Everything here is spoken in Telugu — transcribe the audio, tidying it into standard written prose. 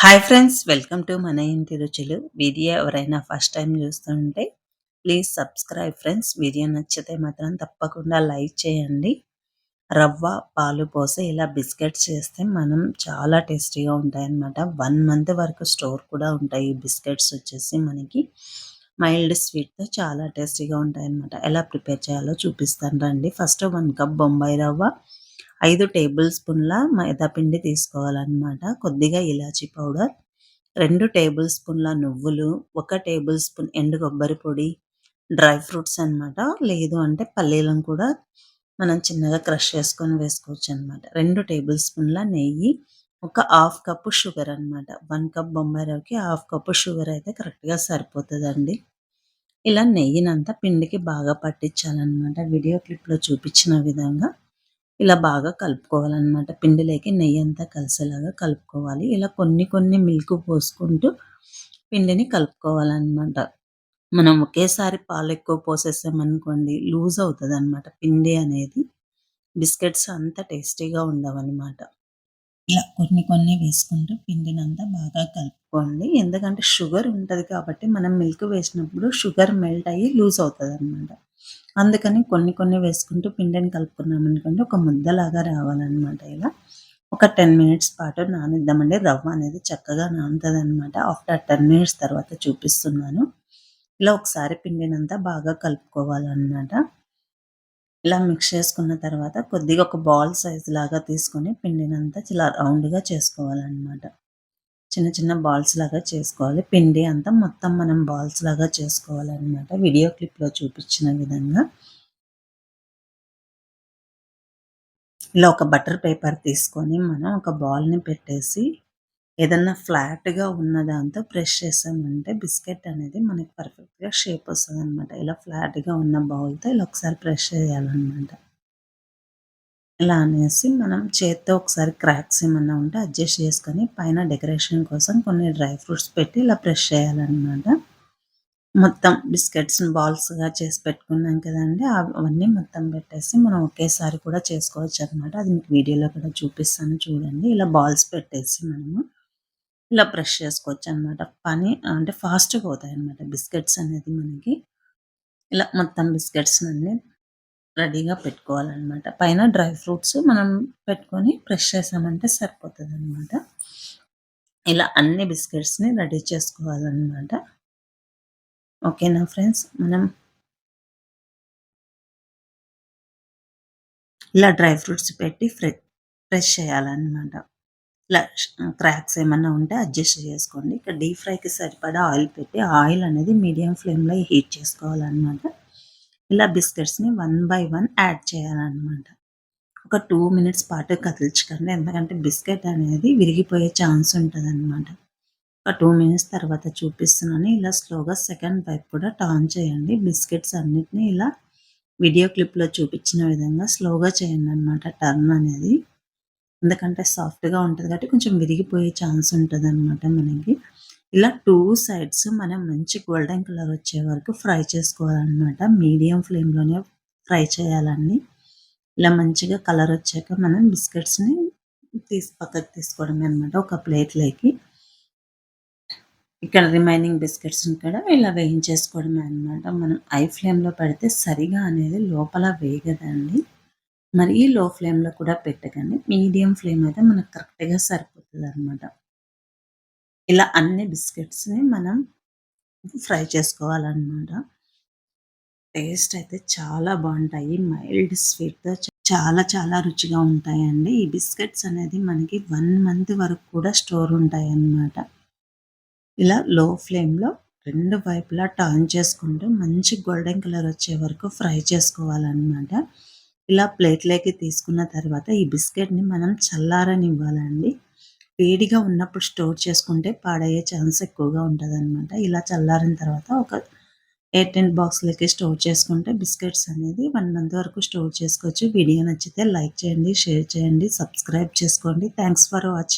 హాయ్ ఫ్రెండ్స్, వెల్కమ్ టు మన ఇంటి రుచులు. వీడియో ఎవరైనా ఫస్ట్ టైం చూస్తుంటే ప్లీజ్ సబ్స్క్రైబ్ ఫ్రెండ్స్. వీడియో నచ్చితే మాత్రం తప్పకుండా లైక్ చేయండి. రవ్వ, పాలు పోసి ఇలా బిస్కెట్స్ చేస్తే మనం చాలా టేస్టీగా ఉంటాయన్నమాట. 1 మంత్ వరకు స్టోర్ కూడా ఉంటాయి. ఈ బిస్కెట్స్ వచ్చేసి మనకి మైల్డ్ స్వీట్‌తో చాలా టేస్టీగా ఉంటాయన్నమాట. ఎలా ప్రిపేర్ చేయాలో చూపిస్తాను రండి. ఫస్ట్ 1 కప్ బొంబాయి రవ్వ, 5 టేబుల్ స్పూన్ల మైదా పిండి తీసుకోవాలన్నమాట. కొద్దిగా ఇలాచీ పౌడర్, 2 టేబుల్ స్పూన్ల నువ్వులు, 1 టేబుల్ స్పూన్ ఎండు కొబ్బరి పొడి, డ్రై ఫ్రూట్స్ అన్నమాట. లేదు అంటే పల్లీలను కూడా మనం చిన్నగా క్రష్ చేసుకొని వేసుకోవచ్చనమాట. 2 టేబుల్ స్పూన్ల నెయ్యి, ఒక హాఫ్ కప్పు షుగర్ అనమాట. 1 కప్ బొంబాయి రవ్వకి హాఫ్ కప్పు షుగర్ అయితే కరెక్ట్‌గా సరిపోతదండి. ఇలా నెయ్యినంతా పిండికి బాగా పట్టించాలనమాట. వీడియో క్లిప్‌లో చూపించిన విధంగా ఇలా బాగా కలుపుకోవాలనమాట. పిండిలోకి నెయ్యంతా కలిసేలాగా కలుపుకోవాలి. ఇలా కొన్ని కొన్ని మిల్క్ పోసుకుంటూ పిండిని కలుపుకోవాలనమాట. మనం ఒకేసారి పాలెక్కువ పోసేసామనుకోండి లూజ్ అవుతదనమాట పిండి అనేది. బిస్కెట్స్ అంత టేస్టీగా ఉండవనమాట. ఇలా కొన్ని కొన్ని వేసుకుంటూ పిండినంతా బాగా కలుపుకోండి. ఎందుకంటే షుగర్ ఉంటది కాబట్టి మనం మిల్క్ వేసినప్పుడు షుగర్ మెల్ట్ అయ్యి లూజ్ అవుతదనమాట. అందుకని కొన్ని కొన్ని వేసుకుంటూ పిండిని కలుపుకున్నామనుకోండి ఒక ముద్దలాగా రావాలనమాట ఇలా. ఒక 10 మినిట్స్ పాటు నానిద్దామండి. రవ్వ అనేది చక్కగా నానుతదనమాట. ఆఫ్టర్ 10 మినిట్స్ తర్వాత చూపిస్తున్నాను. ఇలా ఒకసారి పిండినంతా బాగా కలుపుకోవాలనమాట. ఇలా మిక్స్ చేసుకున్న తర్వాత కొద్దిగా ఒక బాల్ సైజ్ లాగా తీసుకొని పిండినంతా ఇలా రౌండ్‌గా చేసుకోవాలనమాట. చిన్న చిన్న బాల్స్ లాగా చేసుకోవాలి. పిండి అంతా మొత్తం మనం బాల్స్ లాగా చేసుకోవాలనమాట. వీడియో క్లిప్‌లో చూపించిన విధంగా. ఇలా ఒక బటర్ పేపర్ తీసుకొని మనం ఒక బాల్‌ని పెట్టేసి ఏదన్నా ఫ్లాట్‌గా ఉన్న దాంతో ప్రెస్ చేసామంటే బిస్కెట్ అనేది మనకి పర్ఫెక్ట్‌గా షేప్ వస్తదనమాట. ఇలా ఫ్లాట్‌గా ఉన్న బౌల్‌తో ఇలా ఒకసారి ప్రెస్ చేయాలనమాట. ఇలా అనేసి మనం చేత్తో ఒకసారి క్రాక్స్ ఏమన్నా ఉంటే అడ్జస్ట్ చేసుకొని పైన డెకరేషన్ కోసం కొన్ని డ్రై ఫ్రూట్స్ పెట్టి ఇలా ప్రెస్ చేయాలనమాట. మొత్తం బిస్కెట్స్‌ని బాల్స్‌గా చేసి పెట్టుకున్నాం కదండీ! అవన్నీ మొత్తం పెట్టేసి మనం ఒకేసారి కూడా చేసుకోవచ్చనమాట. అది మీకు వీడియోలో కూడా చూపిస్తాను చూడండి. ఇలా బాల్స్ పెట్టేసి మనము ఇలా ప్రెస్ చేసుకోవచ్చనమాట. పని అంటే ఫాస్ట్‌గా అవుతాయన్నమాట బిస్కెట్స్ అనేది మనకి. ఇలా మొత్తం బిస్కెట్స్‌నన్నీ రెడీగా పెట్టుకోవాలనమాట. పైన డ్రై ఫ్రూట్స్ మనం పెట్టుకొని ప్రెస్ చేసామంటే సరిపోతదనమాట. ఇలా అన్ని బిస్కెట్స్‌ని రెడీ చేసుకోవాలనమాట. ఓకేనా ఫ్రెండ్స్? మనం ఇలా డ్రై ఫ్రూట్స్ పెట్టి ప్రెస్ చేయాలనమాట. ఇలా క్రాక్స్ ఏమన్నా ఉంటే అడ్జస్ట్ చేసుకోండి. ఇక్కడ డీప్ ఫ్రైకి సరిపడా ఆయిల్ పెట్టి ఆయిల్ అనేది మీడియం ఫ్లేమ్‌లో హీట్ చేసుకోవాలనమాట. ఇలా బిస్కెట్స్‌ని వన్ బై వన్ యాడ్ చేయాలనమాట. ఒక 2 మినిట్స్ పాటు కదిలించకండి. ఎందుకంటే బిస్కెట్ అనేది విరిగిపోయే ఛాన్స్ ఉంటదనమాట. ఒక 2 మినిట్స్ తర్వాత చూపిస్తున్నాను. ఇలా స్లోగా సెకండ్ వైపు కూడా టర్న్ చేయండి. బిస్కెట్స్ అన్నిటిని ఇలా వీడియో క్లిప్‌లో చూపించిన విధంగా స్లోగా చేయండనమాట టర్న్ అనేది. ఎందుకంటే సాఫ్ట్‌గా ఉంటది కాబట్టి కొంచెం విరిగిపోయే ఛాన్స్ ఉంటదనమాట మనకి. ఇలా 2 సైడ్స్ మనం మంచి గోల్డెన్ కలర్ వచ్చే వరకు ఫ్రై చేసుకోవాలనమాట. మీడియం ఫ్లేమ్‌లోనే ఫ్రై చేయాలండి. ఇలా మంచిగా కలర్ వచ్చాక మనం బిస్కెట్స్‌ని పక్కకు తీసుకోవడమే అనమాట ఒక ప్లేట్‌లోకి. ఇక్కడ రిమైనింగ్ బిస్కెట్స్‌ని కూడా ఇలా వేయించేసుకోవడమే అనమాట. మనం హై ఫ్లేమ్‌లో పెడితే సరిగా అనేది లోపల వేగదండి. మరీ లో ఫ్లేమ్‌లో కూడా పెట్టకండి. మీడియం ఫ్లేమ్ అయితే మనకు కరెక్ట్‌గా సరిపోతదనమాట. ఇలా అన్ని బిస్కెట్స్‌ని మనం ఫ్రై చేసుకోవాలనమాట. టేస్ట్ అయితే చాలా బావుంటాయి. మైల్డ్ స్వీట్‌తో చాలా చాలా రుచిగా ఉంటాయండి. ఈ బిస్కెట్స్ అనేది మనకి 1 మంత్ వరకు కూడా స్టోర్ ఉంటాయన్నమాట. ఇలా లో ఫ్లేమ్‌లో 2 వైపులా టర్న్ చేసుకుంటూ మంచి గోల్డెన్ కలర్ వచ్చే వరకు ఫ్రై చేసుకోవాలన్నమాట. ఇలా ప్లేట్‌లోకి తీసుకున్న తర్వాత ఈ బిస్కెట్‌ని మనం చల్లారనివ్వాలండి. వేడిగా ఉన్నప్పుడు స్టోర్ చేసుకుంటే పాడయ్యే ఛాన్స్ ఎక్కువగా ఉంటదనమాట. ఇలా చల్లారిన తర్వాత ఒక ఎయిర్ టైట్ బాక్స్‌లోకి స్టోర్ చేసుకుంటే బిస్కెట్స్ అనేది 1 మంత్ వరకు స్టోర్ చేసుకోవచ్చు. వీడియో నచ్చితే లైక్ చేయండి, షేర్ చేయండి, సబ్స్క్రైబ్ చేసుకోండి. Thanks for watching.